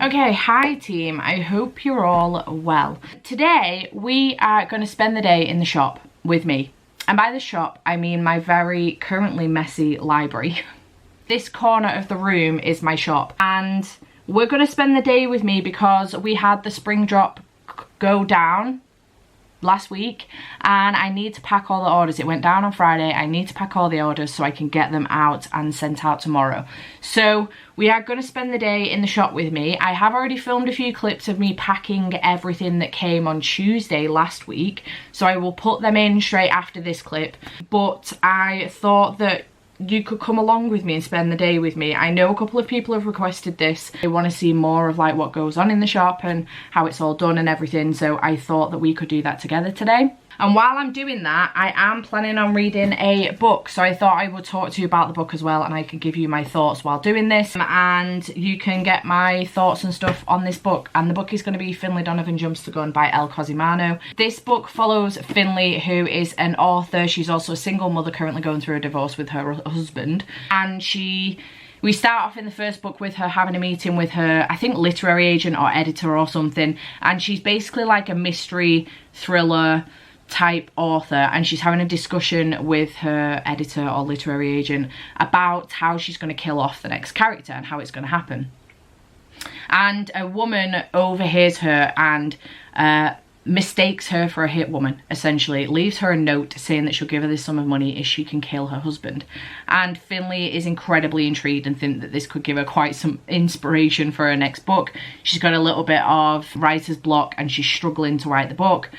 Okay, hi team, I hope you're all well. Today we are going to spend the day in the shop with me. And by the shop, I mean my very currently messy library. This corner of the room is my shop and we're going to spend the day with me because we had the spring drop go down last week and I need to pack all the orders. It went down on Friday. I need to pack all the orders so I can get them out and sent out tomorrow. So we are going to spend the day in the shop with me. I have already filmed a few clips of me packing everything that came on Tuesday last week, so I will put them in straight after this clip, but I thought that you could come along with me and spend the day with me. I know a couple of people have requested this. They want to see more of like what goes on in the shop and how it's all done and everything, so I thought that we could do that together today. And while I'm doing that, I am planning on reading a book, so I thought I would talk to you about the book as well and I could give you my thoughts while doing this, and you can get my thoughts and stuff on this book. And the book is going to be Finley Donovan Jumps the Gun by Elle Cosimano. This book follows Finley, who is an author. She's also a single mother currently going through a divorce with her husband, and we start off in the first book with her having a meeting with her, I think, literary agent or editor or something, and she's basically like a mystery thriller type author, and she's having a discussion with her editor or literary agent about how she's going to kill off the next character and how it's going to happen. And a woman overhears her and mistakes her for a hit woman, essentially. Leaves her a note saying that she'll give her this sum of money if she can kill her husband. And Finley is incredibly intrigued and thinks that this could give her quite some inspiration for her next book. She's got a little bit of writer's block and she's struggling to write the book.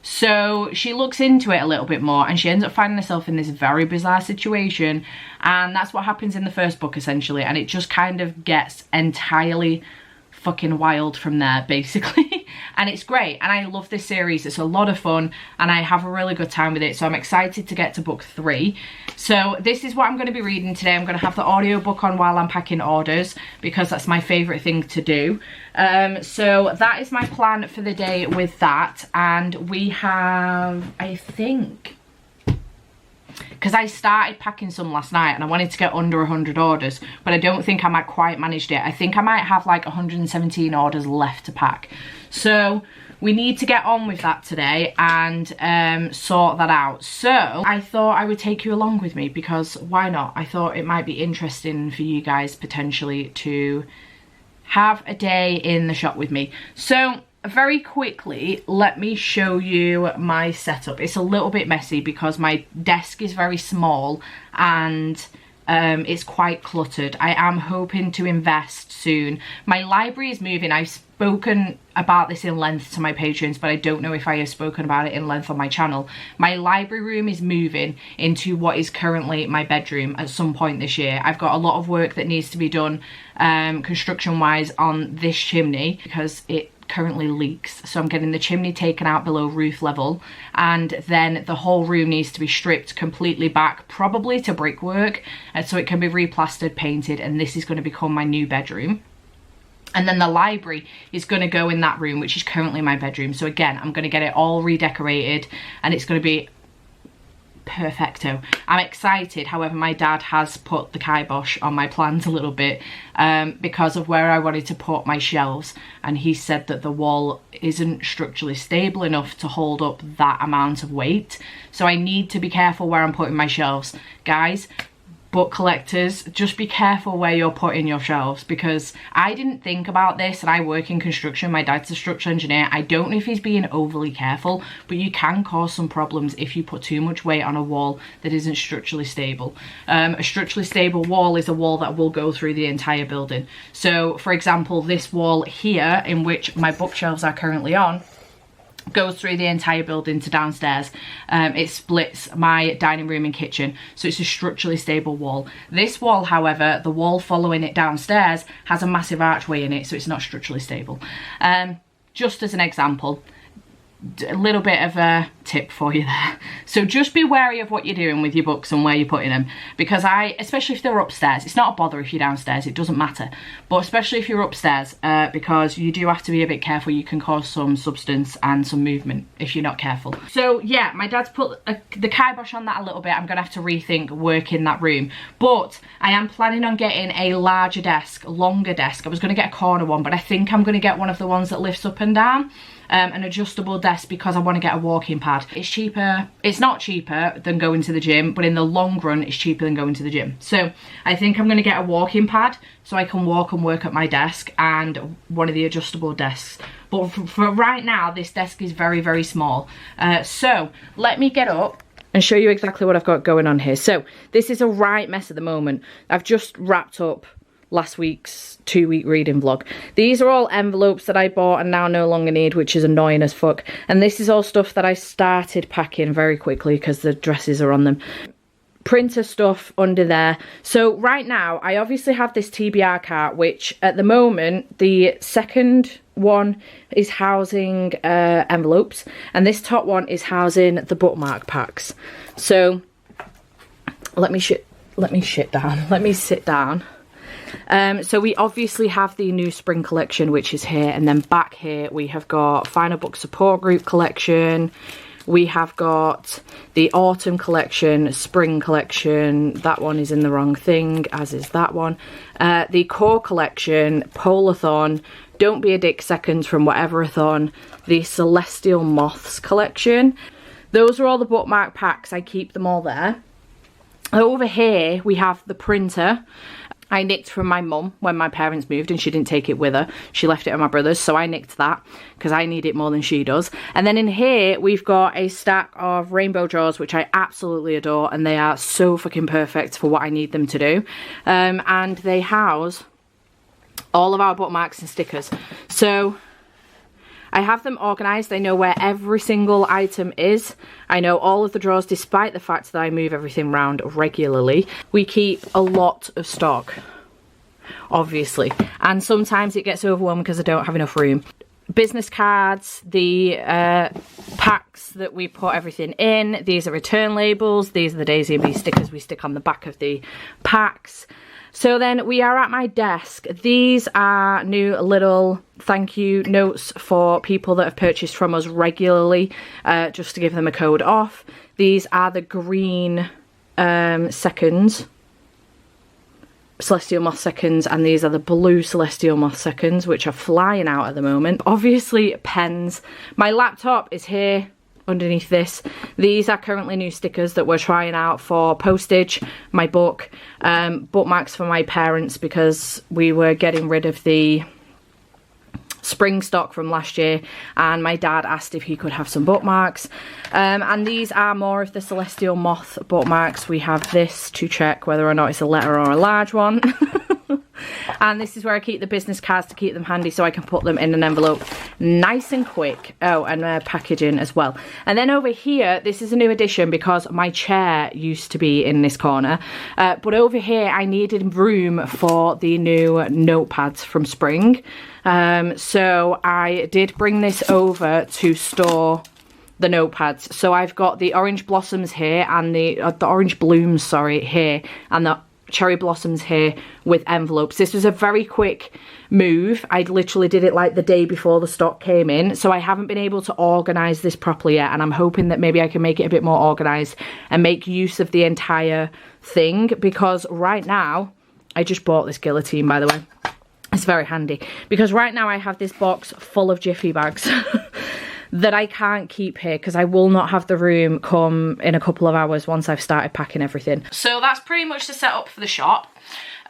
So she looks into it a little bit more and she ends up finding herself in this very bizarre situation, and that's what happens in the first book essentially, and it just kind of gets entirely fucking wild from there basically. And it's great and I love this series. It's a lot of fun and I have a really good time with it, so I'm excited to get to book 3. So this is what I'm going to be reading today. I'm going to have the audiobook on while I'm packing orders because that's my favourite thing to do. So that is my plan for the day with that. And we have, I think, because I started packing some last night and I wanted to get under 100 orders, but I don't think I might quite managed it. I think I might have like 117 orders left to pack. So we need to get on with that today and sort that out. So I thought I would take you along with me because why not? I thought it might be interesting for you guys potentially to have a day in the shop with me. So very quickly, let me show you my setup. It's a little bit messy because my desk is very small and it's quite cluttered. I am hoping to invest soon. My library is moving. I've spoken about this in length to my patrons, but I don't know if I have spoken about it in length on my channel. My library room is moving into what is currently my bedroom at some point this year. I've got a lot of work that needs to be done construction wise on this chimney because it currently leaks, so I'm getting the chimney taken out below roof level, and then the whole room needs to be stripped completely back, probably to brickwork, and so it can be replastered, painted, and this is going to become my new bedroom. And then the library is going to go in that room, which is currently my bedroom. So again, I'm going to get it all redecorated and it's going to be perfecto. I'm excited. However, my dad has put the kibosh on my plans a little bit because of where I wanted to put my shelves, and he said that the wall isn't structurally stable enough to hold up that amount of weight, so I need to be careful where I'm putting my shelves. Guys, book collectors, just be careful where you're putting your shelves, because I didn't think about this and I work in construction. My dad's a structural engineer. I don't know if he's being overly careful, but you can cause some problems if you put too much weight on a wall that isn't structurally stable. A structurally stable wall is a wall that will go through the entire building. So for example, this wall here in which my bookshelves are currently on goes through the entire building to downstairs. It splits my dining room and kitchen, so it's a structurally stable wall. This wall, however, the wall following it downstairs has a massive archway in it, so it's not structurally stable. Just as an example, a little bit of a tip for you there. So just be wary of what you're doing with your books and where you're putting them, because especially if they're upstairs, it's not a bother if you're downstairs, it doesn't matter, but especially if you're upstairs, because you do have to be a bit careful. You can cause some substance and some movement if you're not careful. So yeah, my dad's put the kibosh on that a little bit. I'm gonna have to rethink work in that room, but I am planning on getting a larger desk, longer desk. I was gonna get a corner one, but I think I'm gonna get one of the ones that lifts up and down. An adjustable desk, because I want to get a walking pad. It's cheaper. It's not cheaper than going to the gym, but in the long run it's cheaper than going to the gym. So I think I'm going to get a walking pad so I can walk and work at my desk, and one of the adjustable desks. But for right now, this desk is very, very small. So let me get up and show you exactly what I've got going on here. So this is a right mess at the moment. I've just wrapped up last week's 2-week reading vlog. These are all envelopes that I bought and now no longer need, which is annoying as fuck. And this is all stuff that I started packing very quickly because the dresses are on them. Printer stuff under there. So right now I obviously have this TBR cart, which at the moment the second one is housing envelopes, and this top one is housing the bookmark packs. So let me sit down. So we obviously have the new spring collection, which is here, and then back here we have got Final Book Support Group collection. We have got the autumn collection, spring collection. That one is in the wrong thing, as is that one. The core collection, Polathon, Don't Be a Dick Seconds from Whatever-a-thon, the Celestial Moths collection. Those are all the bookmark packs. I keep them all there. Over here we have the printer. I nicked from my mum when my parents moved and she didn't take it with her. She left it at my brother's, so I nicked that because I need it more than she does. And then in here, we've got a stack of rainbow drawers, which I absolutely adore, and they are so fucking perfect for what I need them to do. And they house all of our bookmarks and stickers. So I have them organised. I know where every single item is. I know all of the drawers, despite the fact that I move everything around regularly. We keep a lot of stock, obviously, and sometimes it gets overwhelmed because I don't have enough room. Business cards, the packs that we put everything in, these are return labels. These are the Daisie and Bee stickers we stick on the back of the packs. So then we are at my desk. These are new little thank you notes for people that have purchased from us regularly, just to give them a code off. These are the green seconds, Celestial Moth seconds, and these are the blue Celestial Moth seconds, which are flying out at the moment. Obviously pens. My laptop is here underneath this. These are currently new stickers that we're trying out for postage, my book, bookmarks for my parents, because we were getting rid of the spring stock from last year and my dad asked if he could have some bookmarks. And these are more of the Celestial Moth bookmarks. We have this to check whether or not it's a letter or a large one. And this is where I keep the business cards to keep them handy so I can put them in an envelope nice and quick. Oh, and packaging as well. And then over here, this is a new addition because my chair used to be in this corner. But over here, I needed room for the new notepads from spring. So I did bring this over to store the notepads. So I've got the orange blossoms here and the orange blooms, sorry, here, and the cherry blossoms here with envelopes. This was a very quick move. I literally did it like the day before the stock came in, so I haven't been able to organise this properly yet, and I'm hoping that maybe I can make it a bit more organised and make use of the entire thing, because right now, I just bought this guillotine, by the way. It's very handy, because right now I have this box full of Jiffy bags that I can't keep here because I will not have the room come in a couple of hours once I've started packing everything. So that's pretty much the setup for the shop.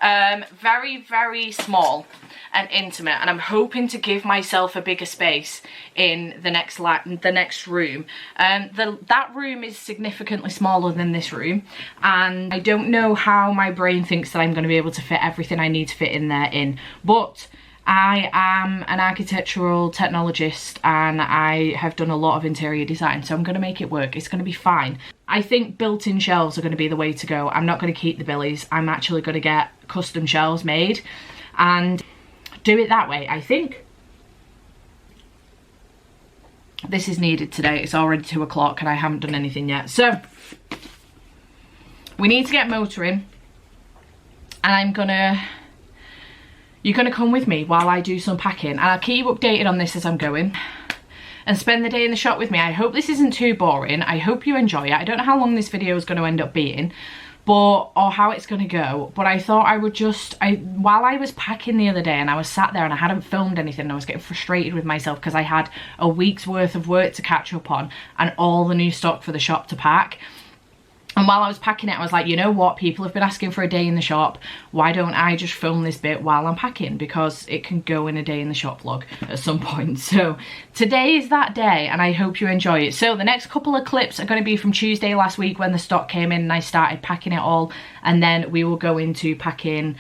Very, very small and intimate, and I'm hoping to give myself a bigger space in the next room. That room is significantly smaller than this room, and I don't know how my brain thinks that I'm going to be able to fit everything I need to fit in there in, but I am an architectural technologist and I have done a lot of interior design, so I'm going to make it work. It's going to be fine. I think built-in shelves are going to be the way to go. I'm not going to keep the billies. I'm actually going to get custom shelves made and do it that way, I think. this is needed today. It's already 2 o'clock and I haven't done anything yet. So we need to get motoring, and you're gonna come with me while I do some packing, and I'll keep you updated on this as I'm going, and spend the day in the shop with me. I hope this isn't too boring. I hope you enjoy it. I don't know how long this video is going to end up being, or how it's going to go, but I thought I would while I was packing the other day and I was sat there and I hadn't filmed anything, and I was getting frustrated with myself because I had a week's worth of work to catch up on and all the new stock for the shop to pack. And while I was packing it, I was like, you know what? People have been asking for a day in the shop. Why don't I just film this bit while I'm packing? Because it can go in a day in the shop vlog at some point. So today is that day, and I hope you enjoy it. So the next couple of clips are going to be from Tuesday last week when the stock came in and I started packing it all. And then we will go into packing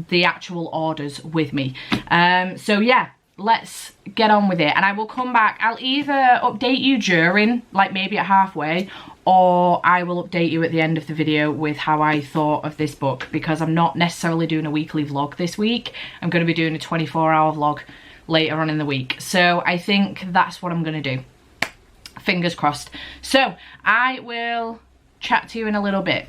the actual orders with me. So yeah, let's get on with it. And I will come back. I'll either update you during, like maybe at halfway, or I will update you at the end of the video with how I thought of this book, because I'm not necessarily doing a weekly vlog this week. I'm going to be doing a 24-hour vlog later on in the week. So I think that's what I'm going to do. Fingers crossed. So I will chat to you in a little bit.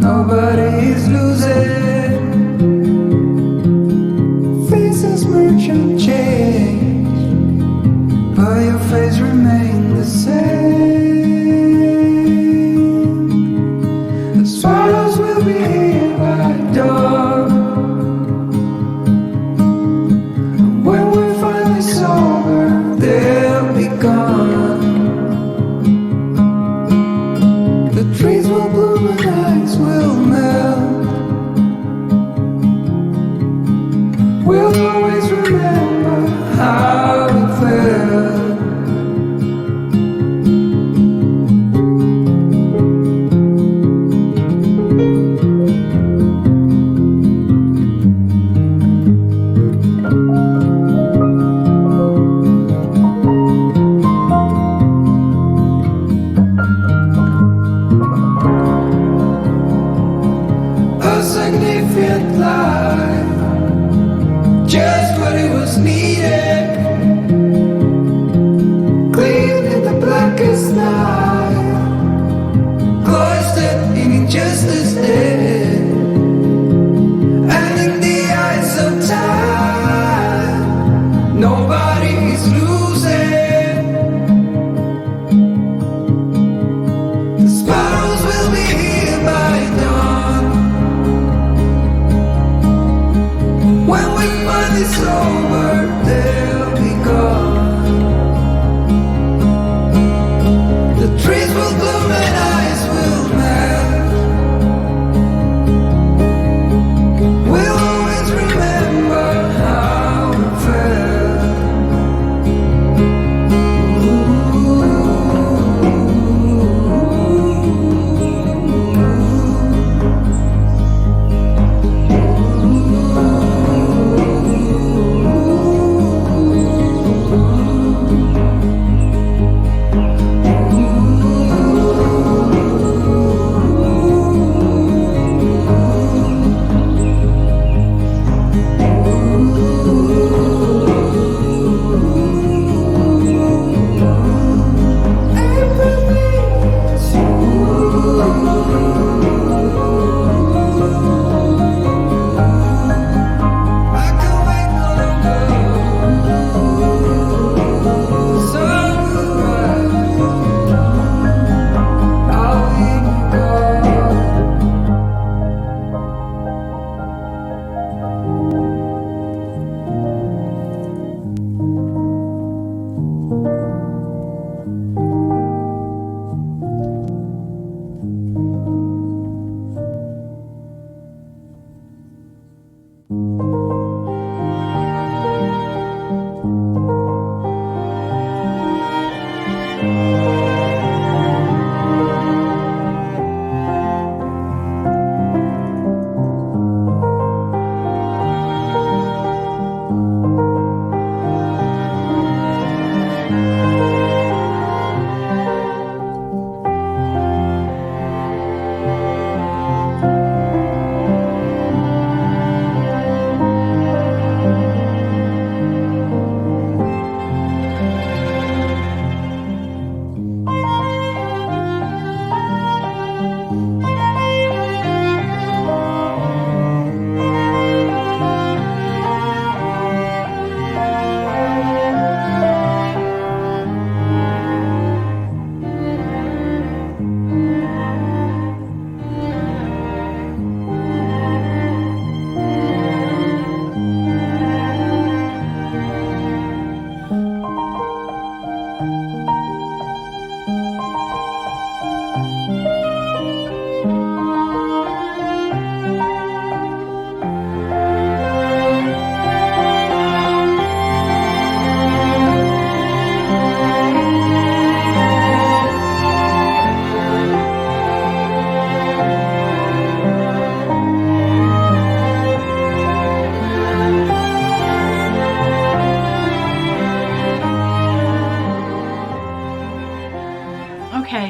Nobody's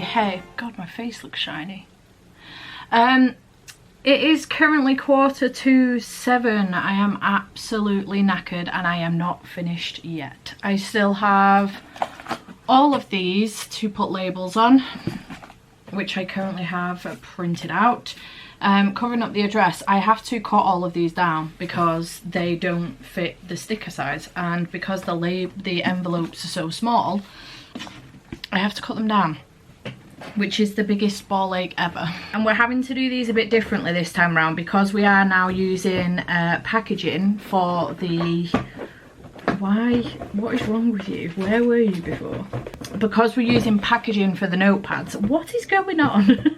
hey, God, my face looks shiny. It is currently 7:15. I am absolutely knackered and I am not finished yet. I still have all of these to put labels on, which I currently have printed out. Covering up the address, I have to cut all of these down because they don't fit the sticker size, and because the envelopes are so small, I have to cut them down, which is the biggest ball ache ever. And we're having to do these a bit differently this time around because we are now using packaging for the... Why? What is wrong with you? Where were you before? Because we're using packaging for the notepads. What is going on?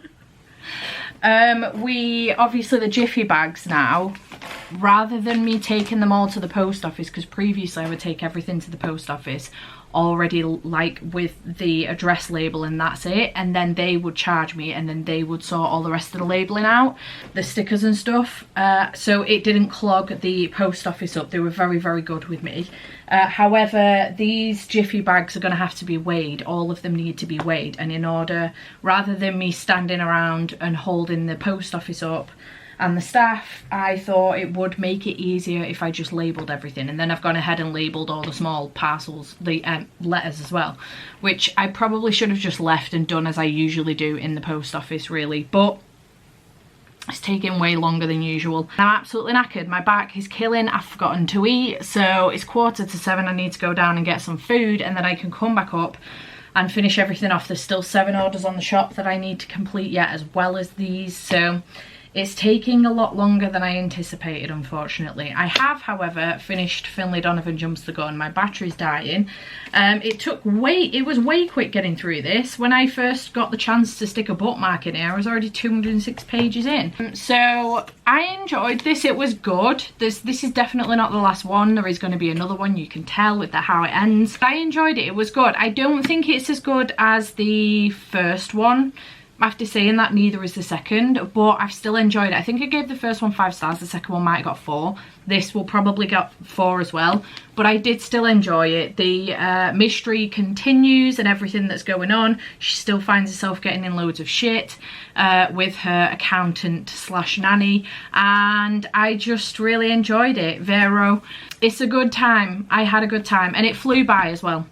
We obviously, the Jiffy bags now, rather than me taking them all to the post office, because previously I would take everything to the post office already like with the address label and that's it, and then they would charge me and then they would sort all the rest of the labeling out, the stickers and stuff, so it didn't clog the post office up. They were very, very good with me. However, these Jiffy bags are going to have to be weighed. All of them need to be weighed, and in order, rather than me standing around and holding the post office up and the staff, I thought it would make it easier if I just labelled everything. And then I've gone ahead and labelled all the small parcels, the letters as well, which I probably should have just left and done as I usually do in the post office, really, but it's taking way longer than usual. I'm absolutely knackered. My back is killing. I've forgotten to eat, so it's 7:15. I need to go down and get some food, and then I can come back up and finish everything off. There's still 7 orders on the shop that I need to complete yet, as well as these, so it's taking a lot longer than I anticipated, unfortunately. I have, however, finished Finlay Donovan Jumps the Gun. My battery's dying. It was way quick getting through this. When I first got the chance to stick a bookmark in here, I was already 206 pages in. So I enjoyed this. It was good. This is definitely not the last one. There is going to be another one, you can tell with how it ends. I enjoyed it. It was good. I don't think it's as good as the first one. After saying that, neither is the second, but I've still enjoyed it. I think I gave the first one 5 stars, the second one might have got 4. This will probably get 4 as well, but I did still enjoy it. The mystery continues and everything that's going on. She still finds herself getting in loads of shit with her accountant slash nanny, and I just really enjoyed it. Vero, it's a good time. I had a good time, and it flew by as well.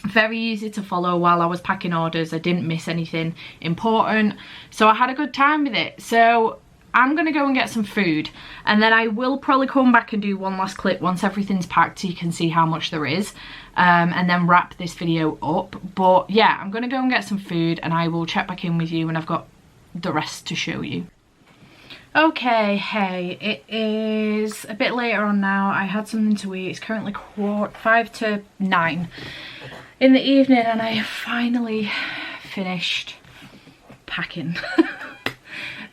Very easy to follow while I was packing orders. I didn't miss anything important, so I had a good time with it. So I'm gonna go and get some food, and then I will probably come back and do one last clip once everything's packed so you can see how much there is, and then wrap this video up. But yeah, I'm gonna go and get some food and I will check back in with you when I've got the rest to show you. Okay, hey, it is a bit later on now. I had something to eat. It's currently 5 to 9 in the evening, and I have finally finished packing.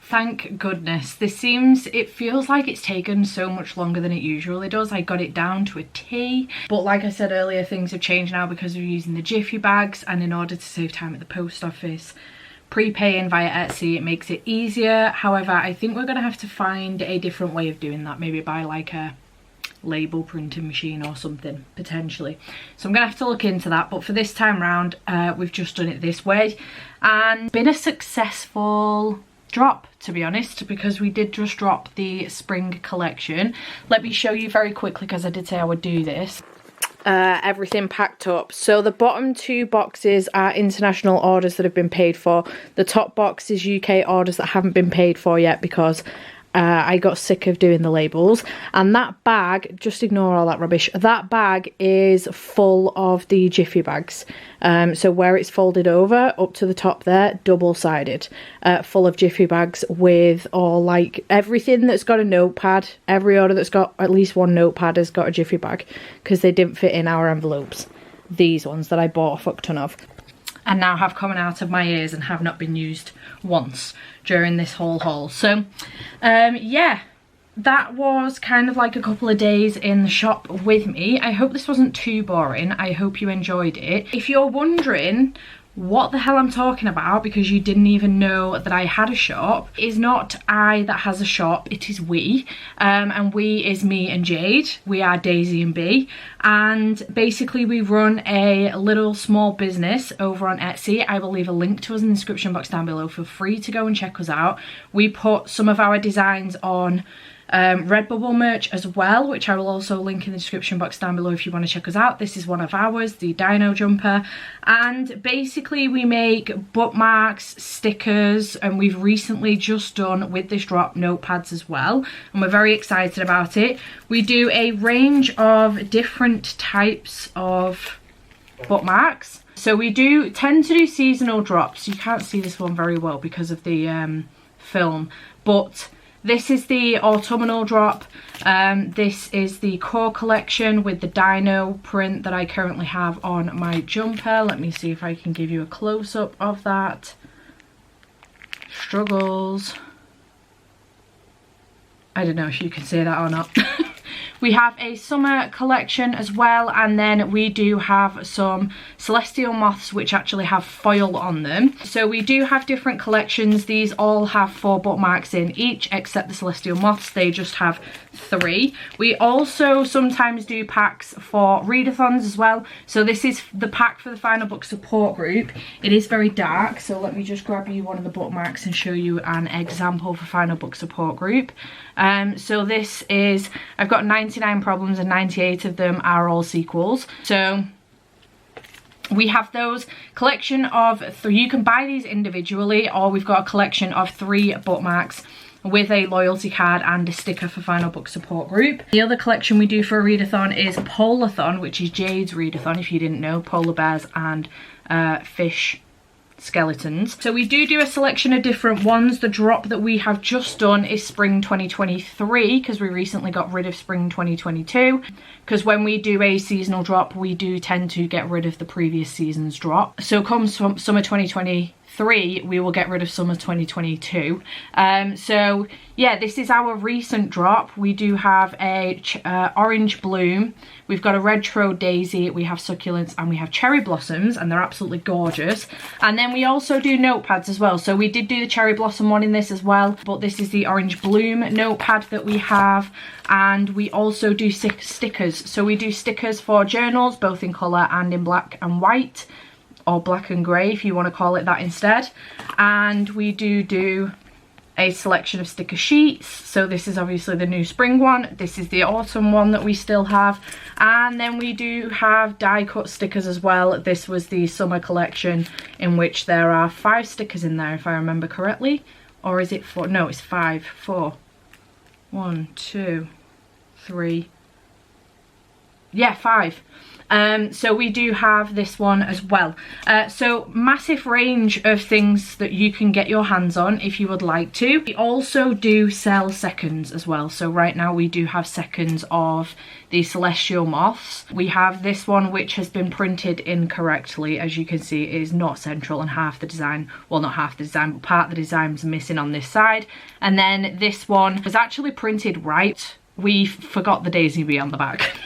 Thank goodness. It feels like it's taken so much longer than it usually does. I got it down to a T, but like I said earlier, things have changed now because we're using the Jiffy bags, and in order to save time at the post office, prepaying via Etsy, it makes it easier. However, I think we're gonna have to find a different way of doing that, maybe buy like a label printing machine or something, potentially. So I'm gonna have to look into that, but for this time round, we've just done it this way, and been a successful drop, to be honest, because we did just drop the spring collection. Let me show you very quickly, because I did say I would do this. Everything packed up. So the bottom 2 boxes are international orders that have been paid for. The top box is UK orders that haven't been paid for yet because I got sick of doing the labels. And that bag, just ignore all that rubbish, that bag is full of the Jiffy bags. So where it's folded over up to the top there, double-sided, full of Jiffy bags with all like everything that's got a notepad. Every order that's got at least 1 notepad has got a Jiffy bag because they didn't fit in our envelopes. These ones that I bought a fuck ton of, and now have coming out of my ears and have not been used once during this whole haul. So yeah, that was kind of like a couple of days in the shop with me. I hope this wasn't too boring. I hope you enjoyed it. If you're wondering what the hell I'm talking about, because you didn't even know that I had a shop. It is not I that has a shop, it is we. And we is me and Jade. We are Daisie and Bee. And basically we run a little small business over on Etsy. I will leave a link to us in the description box down below. Feel free to go and check us out. We put some of our designs on Redbubble merch as well, which I will also link in the description box down below if you want to check us out. This is one of ours, the dino jumper, and basically we make bookmarks, stickers, and we've recently just done with this drop notepads as well, and we're very excited about it. We do a range of different types of bookmarks. So we do tend to do seasonal drops. You can't see this one very well because of the film, but this is the autumnal drop. This is the core collection with the dino print that I currently have on my jumper. Let me see if I can give you a close-up of that. Struggles. I don't know if you can see that or not. We have a summer collection as well, and then we do have some celestial moths which actually have foil on them. So we do have different collections. These all have 4 bookmarks in each, except the celestial moths, they just have 3. We also sometimes do packs for readathons as well. So this is the pack for the Final Book support group. It is very dark, so let me just grab you one of the bookmarks and show you an example for Final Book support group. So this is, I've got 99 problems and 98 of them are all sequels. So we have those collection of 3. You can buy these individually, or we've got a collection of 3 bookmarks with a loyalty card and a sticker for Final Book support group. The other collection we do for a readathon is Polathon, which is Jade's readathon, if you didn't know, polar bears and fish skeletons. So we do a selection of different ones. The drop that we have just done is spring 2023, because we recently got rid of spring 2022, because when we do a seasonal drop we do tend to get rid of the previous season's drop. So comes from summer 2023 we will get rid of summer 2022. So yeah, this is our recent drop. We do have a orange bloom, we've got a retro daisy, we have succulents, and we have cherry blossoms, and they're absolutely gorgeous. And then we also do notepads as well. So we did do the cherry blossom one in this as well, but this is the orange bloom notepad that we have. And we also do stickers. So we do stickers for journals, both in colour and in black and white, or black and grey if you want to call it that instead. And we do a selection of sticker sheets. So this is obviously the new spring one, this is the autumn one that we still have, and then we do have die cut stickers as well. This was the summer collection, in which there are 5 stickers in there if I remember correctly, or is it 4? No, it's 5. 4. 1, 2, 3. Yeah, 5. So we do have this one as well. So massive range of things that you can get your hands on if you would like to. We also do sell seconds as well. So right now we do have seconds of the celestial moths. We have this one which has been printed incorrectly. As you can see, it is not central, and half the design, well not half the design, but part of the design is missing on this side. And then this one was actually printed right. We forgot the Daisy Bee on the back.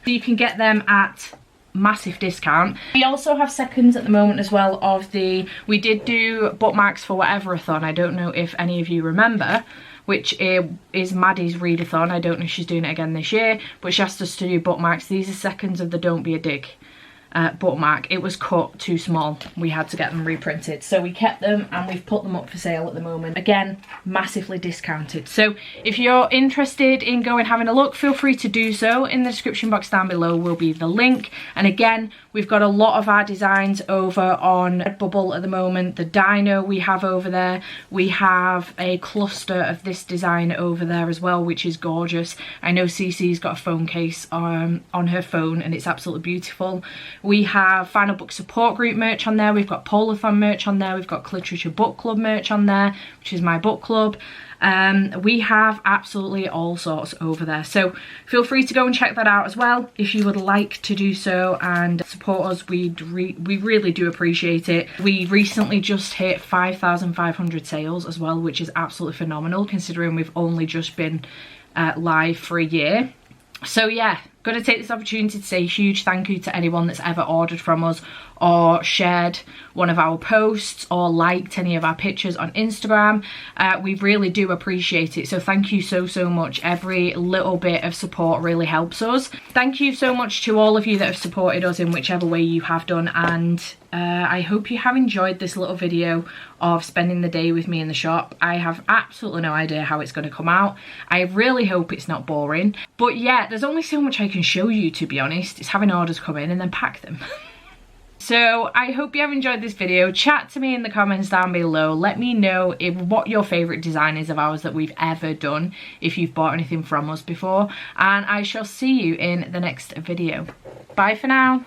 You can get them at massive discount. We also have seconds at the moment as well of we did do bookmarks for Whatever-a-thon. I don't know if any of you remember, which is Maddie's readathon. I don't know if she's doing it again this year, but she asked us to do bookmarks. These are seconds of the Don't Be a Dick bookmark. It was cut too small, we had to get them reprinted, so we kept them and we've put them up for sale at the moment, again massively discounted. So if you're interested in going having a look, feel free to do so. In the description box down below will be the link. And again, we've got a lot of our designs over on Redbubble at the moment. The dino we have over there, we have a cluster of this design over there as well, which is gorgeous. I know Cece's got a phone case on her phone and it's absolutely beautiful. We have Final Book support group merch on there, we've got Polathon merch on there, we've got Literature Book Club merch on there, which is my book club. We have absolutely all sorts over there, so feel free to go and check that out as well if you would like to do so and support us. We really do appreciate it. We recently just hit 5,500 sales as well, which is absolutely phenomenal considering we've only just been live for a year. So yeah, Going to take this opportunity to say a huge thank you to anyone that's ever ordered from us or shared one of our posts or liked any of our pictures on Instagram. We really do appreciate it, so thank you so much. Every little bit of support really helps us. Thank you so much to all of you that have supported us in whichever way you have done, and I hope you have enjoyed this little video of spending the day with me in the shop. I have absolutely no idea how it's going to come out. I really hope it's not boring, but yeah, there's only so much I can show you, to be honest. It's having orders come in and then pack them. So I hope you have enjoyed this video. Chat to me in the comments down below. Let me know what your favourite design is of ours that we've ever done, if you've bought anything from us before, and I shall see you in the next video. Bye for now.